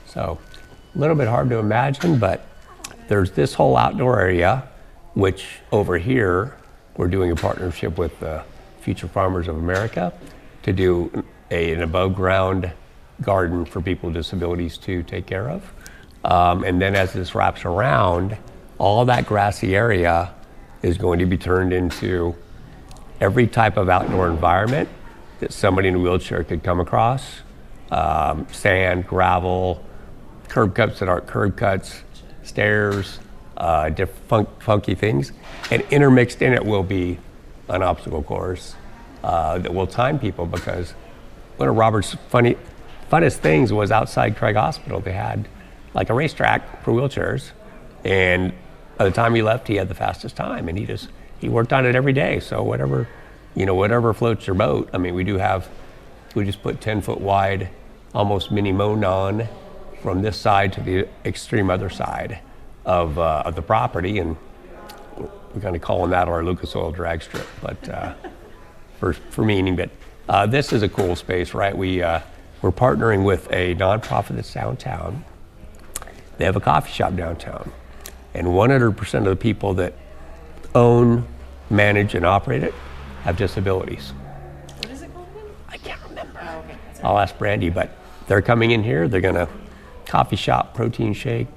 So a little bit hard to imagine, but there's this whole outdoor area, which over here, we're doing a partnership with Future Farmers of America to do an above ground garden for people with disabilities to take care of. And then as this wraps around, all that grassy area is going to be turned into every type of outdoor environment that somebody in a wheelchair could come across. Sand, gravel, curb cuts that aren't curb cuts, stairs, different funky things. And intermixed in it will be an obstacle course that will time people, because one of Robert's funnest things was outside Craig Hospital. They had like a racetrack for wheelchairs, and by the time he left, he had the fastest time, and he worked on it every day. So whatever floats your boat. I mean, we just put 10-foot wide, almost mini mown on from this side to the extreme other side of the property, and we're kind of calling that our Lucas Oil drag strip, but for meaning. But this is a cool space, right? We're partnering with a nonprofit that's downtown. They have a coffee shop downtown, and 100% of the people that own, manage, and operate it have disabilities. What is it called again? I can't remember. Oh, okay. I'll ask Brandy, but they're coming in here. They're gonna coffee shop, protein shake,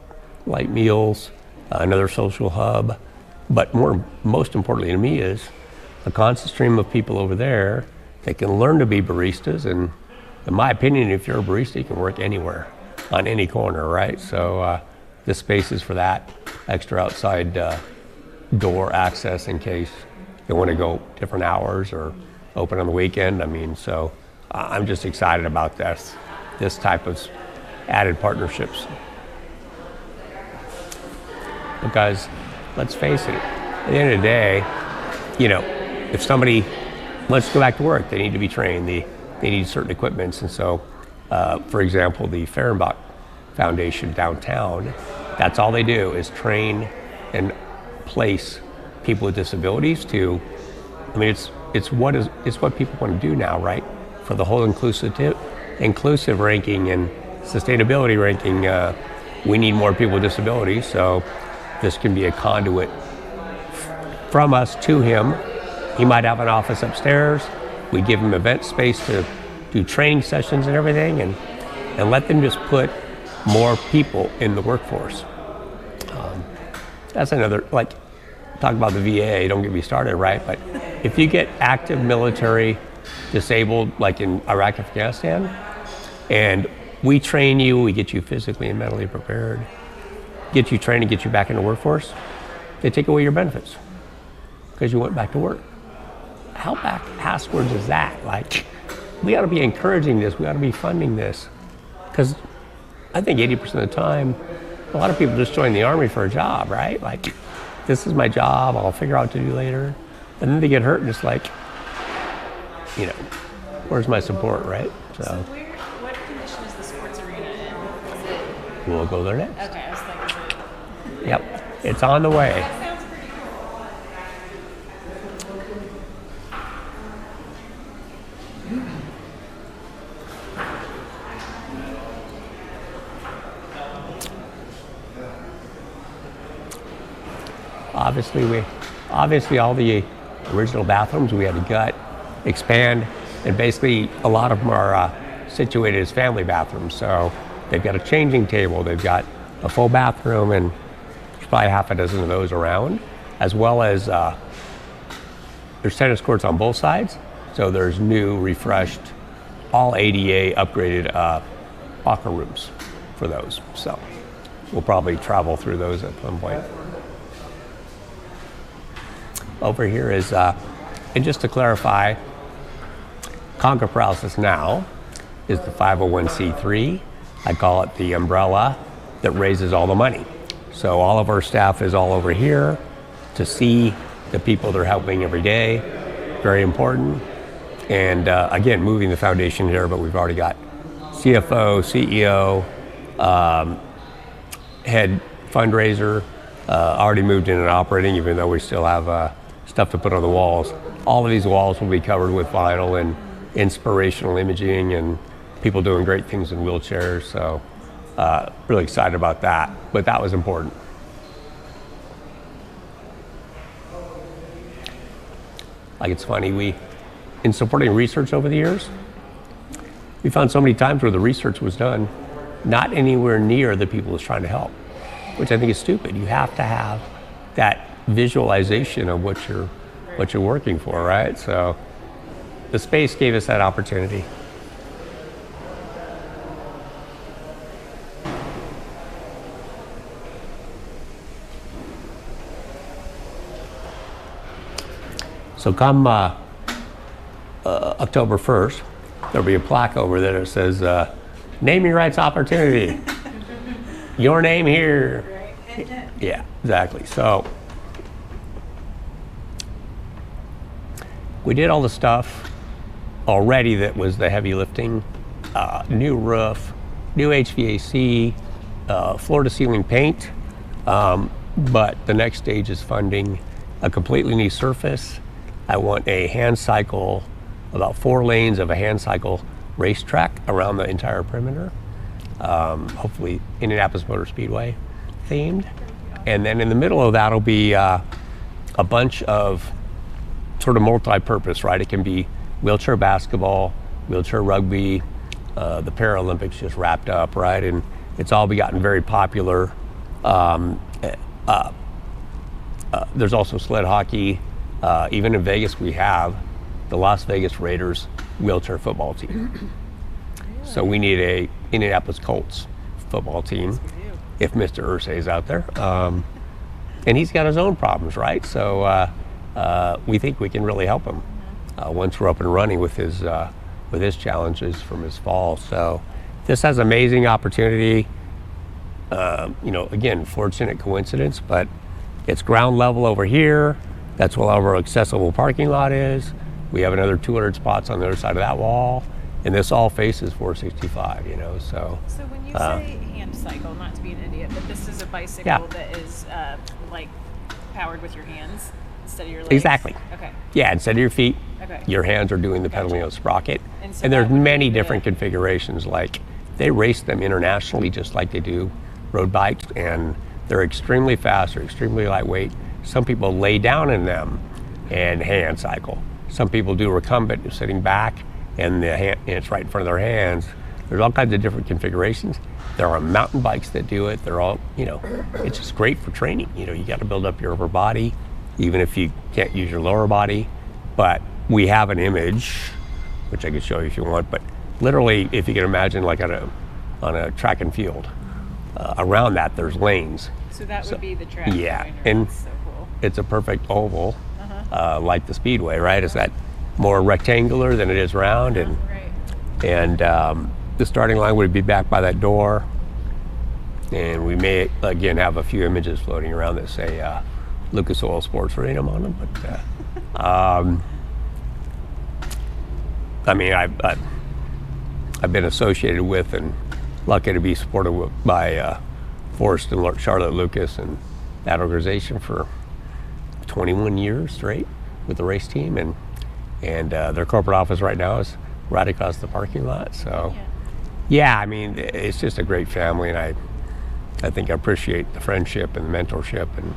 light meals, another social hub. But most importantly to me is a constant stream of people over there that can learn to be baristas. And in my opinion, if you're a barista, you can work anywhere, on any corner, right? So this space is for that extra outside door access in case you want to go different hours or open on the weekend. I mean, so I'm just excited about this type of added partnerships. Because let's face it, at the end of the day, if somebody wants to go back to work, they need to be trained. They need certain equipments. And so, for example, the Fehrenbach Foundation downtown, that's all they do is train and place people with disabilities to, I mean, it's what people want to do now, right? For the whole inclusive ranking and sustainability ranking, we need more people with disabilities. So this can be a conduit from us to him. He might have an office upstairs. We give him event space to do training sessions and everything, and let them just put more people in the workforce. That's another, talk about the VA, don't get me started, right? But if you get active military disabled, like in Iraq, Afghanistan, and we train you, we get you physically and mentally prepared, get you trained and get you back in the workforce, they take away your benefits because you went back to work. How backwards is that? We ought to be encouraging this, we ought to be funding this, because I think 80% of the time, a lot of people just join the Army for a job, right? This is my job, I'll figure out what to do later. And then they get hurt and it's where's my support, right? So what condition is the sports arena in? Is it... We'll go there next. Okay, I was like, Yep, it's on the way. That sounds pretty Obviously all the original bathrooms we had to gut, expand, and basically a lot of them are situated as family bathrooms. So they've got a changing table, they've got a full bathroom, and there's probably half a dozen of those around, as well as there's tennis courts on both sides. So there's new, refreshed, all ADA upgraded locker rooms for those. So we'll probably travel through those at some point. Over here is, and just to clarify, Conquer Paralysis Now is the 501c3. I call it the umbrella that raises all the money. So all of our staff is all over here to see the people they're helping every day. Very important. And again, moving the foundation here, but we've already got CFO, CEO, head fundraiser, already moved in and operating, even though we still have stuff to put on the walls. All of these walls will be covered with vinyl and inspirational imaging and people doing great things in wheelchairs. So really excited about that, but that was important. Like, it's funny, in supporting research over the years, we found so many times where the research was done not anywhere near the people who's trying to help, which I think is stupid. You have to have that visualization of what you're working for, right? So the space gave us that opportunity. So come October 1st, there'll be a plaque over there that says, naming rights opportunity. Your name here. Right. Yeah, exactly. So we did all the stuff already that was the heavy lifting. New roof, new HVAC, floor to ceiling paint. But the next stage is funding a completely new surface. I want a hand cycle, about 4 lanes of a hand cycle racetrack around the entire perimeter. Hopefully Indianapolis Motor Speedway themed. And then in the middle of that will be a bunch of sort of multi-purpose, right? It can be wheelchair basketball, wheelchair rugby, the Paralympics just wrapped up, right? And it's all gotten very popular. There's also sled hockey. Even in Vegas, we have the Las Vegas Raiders wheelchair football team. So we need a Indianapolis Colts football team if Mr. Irsay is out there. And he's got his own problems, right? So we think we can really help him once we're up and running with his challenges from his fall. So this has amazing opportunity. Again, fortunate coincidence, but it's ground level over here. That's where our accessible parking lot is. We have another 200 spots on the other side of that wall, and this all faces 465, so. So when you say hand cycle, not to be an idiot, but this is a bicycle that is like powered with your hands instead of your legs? Exactly. Okay. Yeah, instead of your feet, okay. Your hands are doing the pedaling of the sprocket. And, so and there's many different configurations. Like, they race them internationally just like they do road bikes, and they're extremely fast, they're extremely lightweight. Some people lay down in them and hand cycle. Some people do recumbent, sitting back, and it's right in front of their hands. There's all kinds of different configurations. There are mountain bikes that do it. They're all, it's just great for training. You got to build up your upper body, even if you can't use your lower body. But we have an image, which I could show you if you want, but literally, if you can imagine, like on a track and field, around that there's lanes. So that would be the track. Yeah, behind and that's so cool. It's a perfect oval, like the Speedway, right? It's that more rectangular than it is round, and the starting line would be back by that door, and we may again have a few images floating around that say Lucas Oil Sports Arena on them. But I mean, I've been associated with and lucky to be supported by Forrest and Charlotte Lucas and that organization for 21 years straight with the race team, and their corporate office right now is right across the parking lot. So yeah, I mean, it's just a great family, and I think I appreciate the friendship and the mentorship and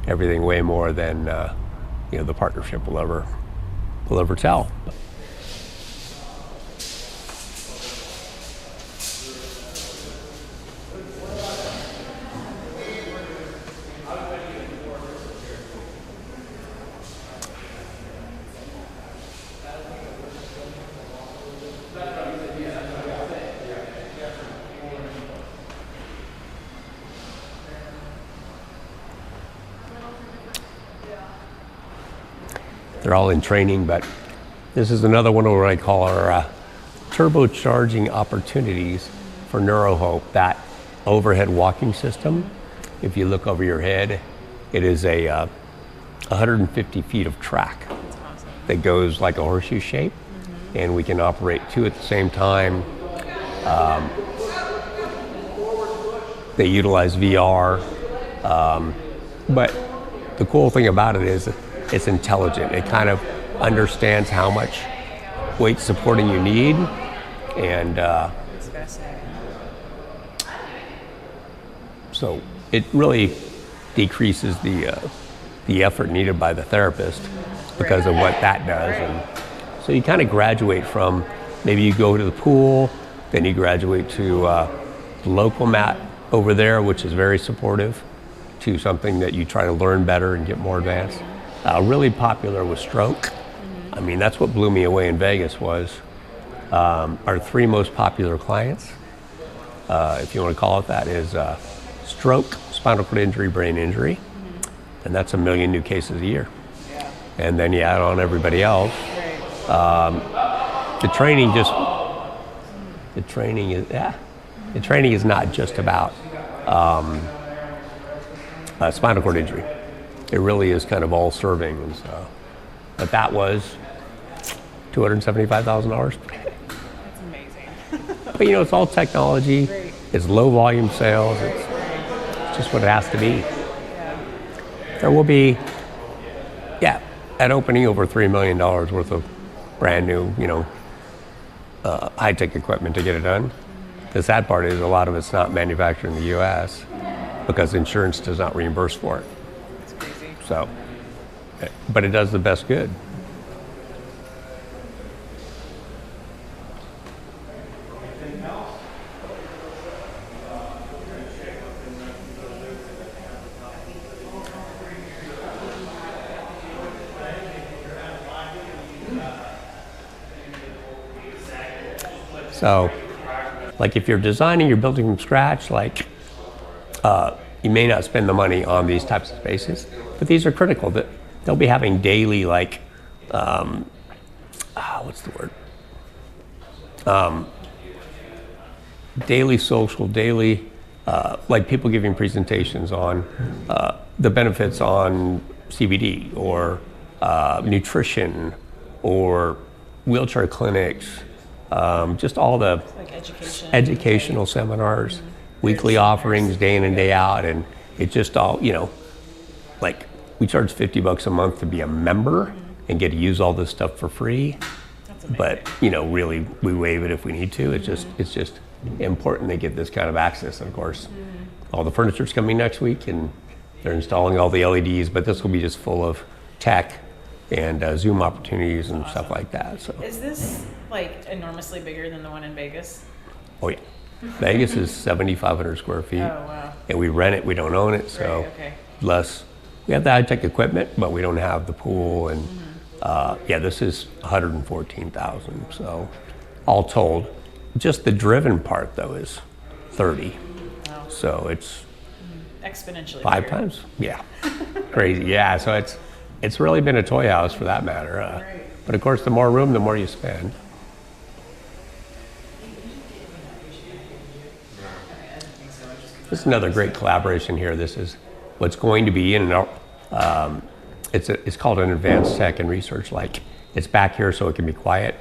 everything way more than the partnership will ever tell. They're all in training, but this is another one of what I call our turbocharging opportunities for NeuroHope, that overhead walking system. If you look over your head, it is a 150 feet of track that goes like a horseshoe shape, and we can operate 2 at the same time. They utilize VR, but the cool thing about it is it's intelligent. It kind of understands how much weight supporting you need, and So it really decreases the effort needed by the therapist because of what that does. And so you kind of graduate from, maybe you go to the pool, then you graduate to the local mat over there, which is very supportive, to something that you try to learn better and get more advanced. Really popular with stroke. I mean, that's what blew me away in Vegas was our 3 most popular clients, if you want to call it that, is stroke, spinal cord injury, brain injury. And that's 1 million new cases a year. And then you add on everybody else. The training is not just about spinal cord injury. It really is kind of all serving. And so, but that was $275,000. That's amazing. But it's all technology. Right. It's low volume sales. It's just what it has to be. There will be, at opening, over $3 million worth of brand new, high-tech equipment to get it done. The sad part is a lot of it's not manufactured in the U.S. because insurance does not reimburse for it. That's crazy. So, but it does the best good. So, like if you're designing, you're building from scratch, like you may not spend the money on these types of spaces, but these are critical. That they'll be having daily, like, what's the word? Daily social, daily, like people giving presentations on the benefits on CBD or nutrition or wheelchair clinics. Just all the Like educational seminars, weekly offerings, day in and day out, and it just all, like we charge $50 a month to be a member and get to use all this stuff for free. That's amazing. But really, we waive it if we need to. It's just important they get this kind of access. And of course, all the furniture's coming next week, and they're installing all the LEDs. But this will be just full of tech and Zoom opportunities and stuff like that. So. Is this like enormously bigger than the one in Vegas? Oh yeah, Vegas is 7,500 square feet, Oh wow. and we rent it. We don't own it, so Right, okay. less. We have the high-tech equipment, but we don't have the pool. And this is 114,000. So all told, just the driven part though is 30. Wow. So it's Exponentially 5 bigger. times. Yeah, crazy. Yeah, so it's really been a toy house for that matter. Right. But of course, the more room, the more you spend. This is another great collaboration here. This is what's going to be in it's called an advanced tech and research. Like it's back here so it can be quiet.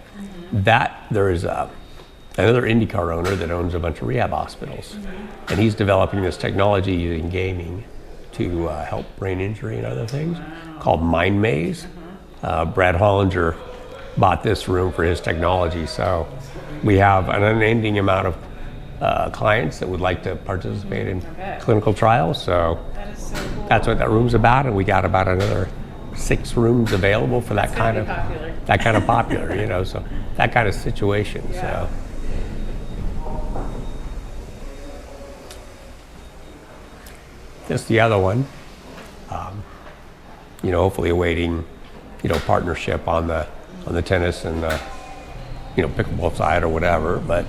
That there is another IndyCar owner that owns a bunch of rehab hospitals, and he's developing this technology using gaming to help brain injury and other things called Mind Maze. Brad Hollinger bought this room for his technology, so we have an unending amount of clients that would like to participate in clinical trials. So That is so cool. that's what that room's about, and we got about another 6 rooms available for that kind of Popular. popular, so that kind of situation. Yeah. So just the other one, hopefully awaiting, partnership on the tennis and the, pickleball side or whatever. But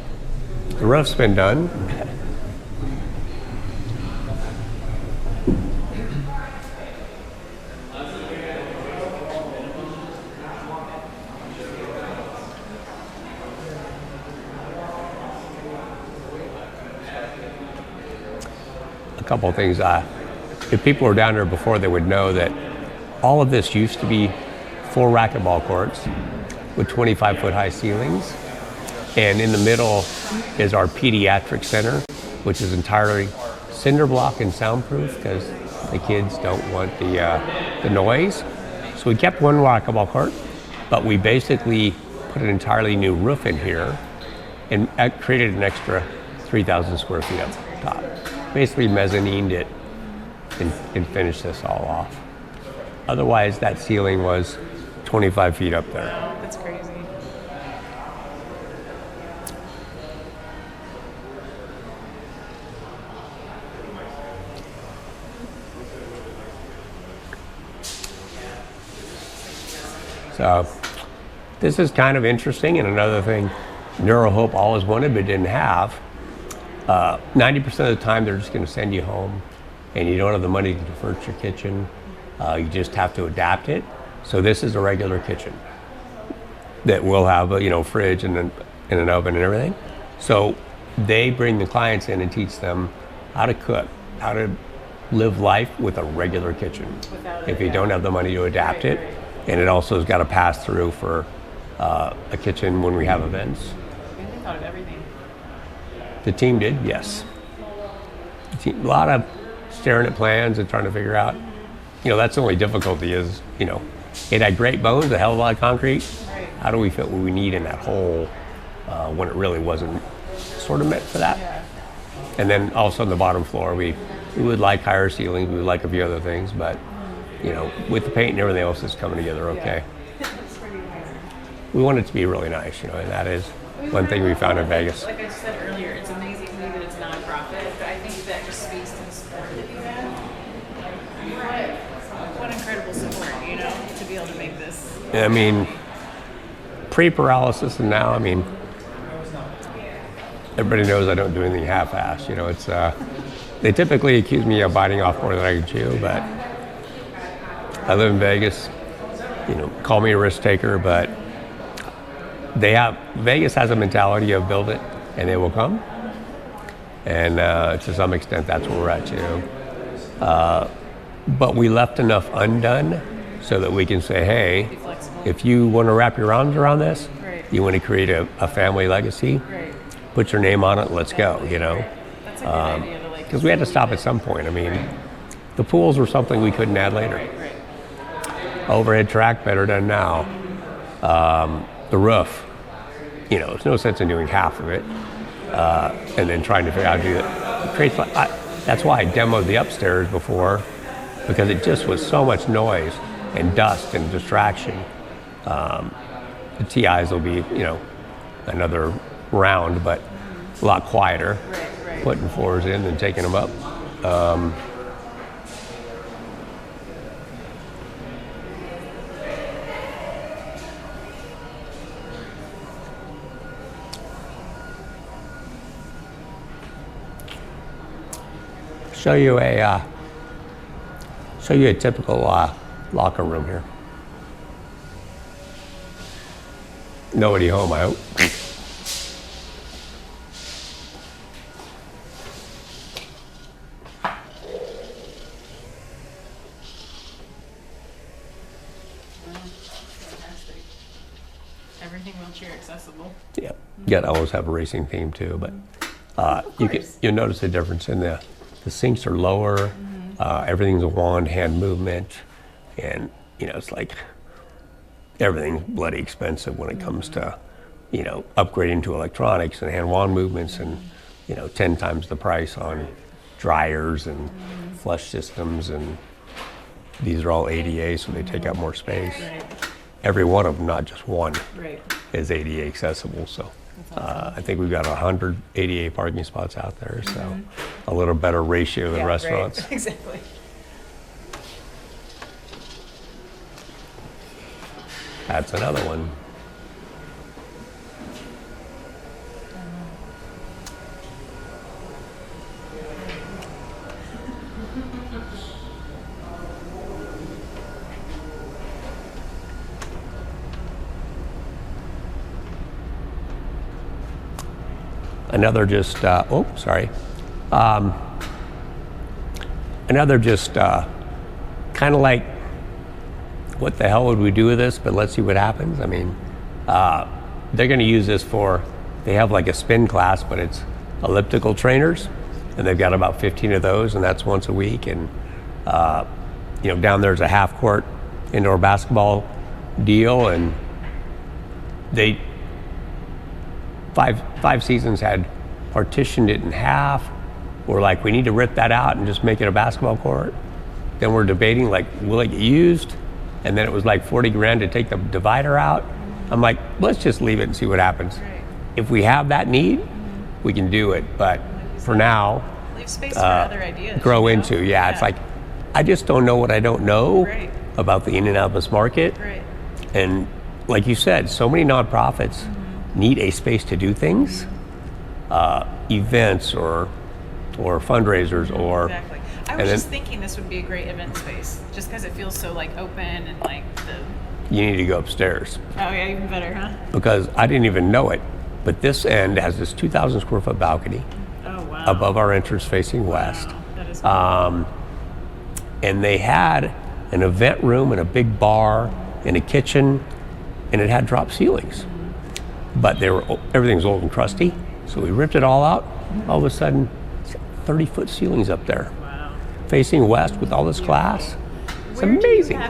the roof's been done. A couple of things. If people were down there before, they would know that all of this used to be 4 racquetball courts with 25-foot high ceilings. And in the middle is our pediatric center, which is entirely cinder block and soundproof because the kids don't want the noise. So we kept 1 racquetball court, but we basically put an entirely new roof in here and created an extra 3,000 square feet up top. basically mezzanined it and finished this all off. Otherwise, that ceiling was 25 feet up there. That's crazy. So this is kind of interesting, and another thing NeuroHope always wanted but didn't have. 90% of the time they're just going to send you home and you don't have the money to furnish your kitchen. You just have to adapt it. So this is a regular kitchen that will have a fridge and an oven and everything. So they bring the clients in and teach them how to cook, how to live life with a regular kitchen if you don't have the money to adapt it. And it also has got to pass through for a kitchen when we have events. They thought of everything. The team did, yes. A lot of staring at plans and trying to figure out, that's the only difficulty is, it had great bones, a hell of a lot of concrete. Right. How do we fit what we need in that hole when it really wasn't sort of meant for that? Yeah. And then also on the bottom floor, we would like higher ceilings, we would like a few other things, but with the paint and everything else, it's coming together okay. That's pretty amazing. We want it to be really nice, and that is one thing we found in Vegas. Like I said earlier, it's amazing to me that it's nonprofit, but I think that just speaks to the support that you have. What incredible support, to be able to make this. I mean, pre-paralysis and now, everybody knows I don't do anything half-assed. It's they typically accuse me of biting off more than I can chew, but I live in Vegas. Call me a risk taker, but Vegas has a mentality of build it and they will come. And to some extent, that's where we're at too. But we left enough undone so that we can say, hey, Be flexible. if you want to wrap your arms around this, Right. you want to create a family legacy, Right. put your name on it, let's go, That's a good idea to Because we had to stop at some point. The pools were something we couldn't add later. Right. Overhead track, better done now. The roof, there's no sense in doing half of it and then trying to figure out how to do it. That's why I demoed the upstairs before, because it just was so much noise and dust and distraction. The TIs will be, another round, but a lot quieter. Right. Putting floors in and taking them up. Show you a typical locker room here. Nobody home, I hope. Fantastic. Everything wheelchair accessible. Yeah, you got to always have a racing theme too, but you'll notice the difference in the sinks are lower, everything's a wand hand movement, and it's like everything's bloody expensive when it comes to upgrading to electronics and hand wand movements, and 10 times the price on dryers and flush systems, and these are all ADA, so they take up more space. Right. Every one of them, not just one, Right. is ADA accessible. So That's I think we've got 100 ADA parking spots out there, so a little better ratio than Yeah, restaurants. Right. Exactly. That's another one. Another just, another just kind of like, what the hell would we do with this? But let's see what happens. They're going to use this they have like a spin class, but it's elliptical trainers, and they've got about 15 of those, and that's once a week. And down there's a half court indoor basketball deal, and they five seasons had partitioned it in half, we're like, we need to rip that out and just make it a basketball court. Then we're debating, like, will it get used? And then it was like 40 grand to take the divider out. I'm like, let's just leave it and see what happens. Right. If we have that need, we can do it. But for now, leave space for other ideas. Grow into, It's like, I just don't know what I don't know about the Indianapolis market. Right. And like you said, so many nonprofits need a space to do things, events or fundraisers or. Exactly. I was just thinking this would be a great event space, just because it feels so like open and like the. You need to go upstairs. Oh yeah, even better, huh? Because I didn't even know it, but this end has this 2,000 square foot balcony. Oh wow. Above our entrance facing west. That is cool. And they had an event room and a big bar and a kitchen, and it had drop ceilings. But everything's old and crusty, so we ripped it all out. All of a sudden, 30-foot ceilings up there. Wow. Facing west with all this glass. It's Where do you amazing. have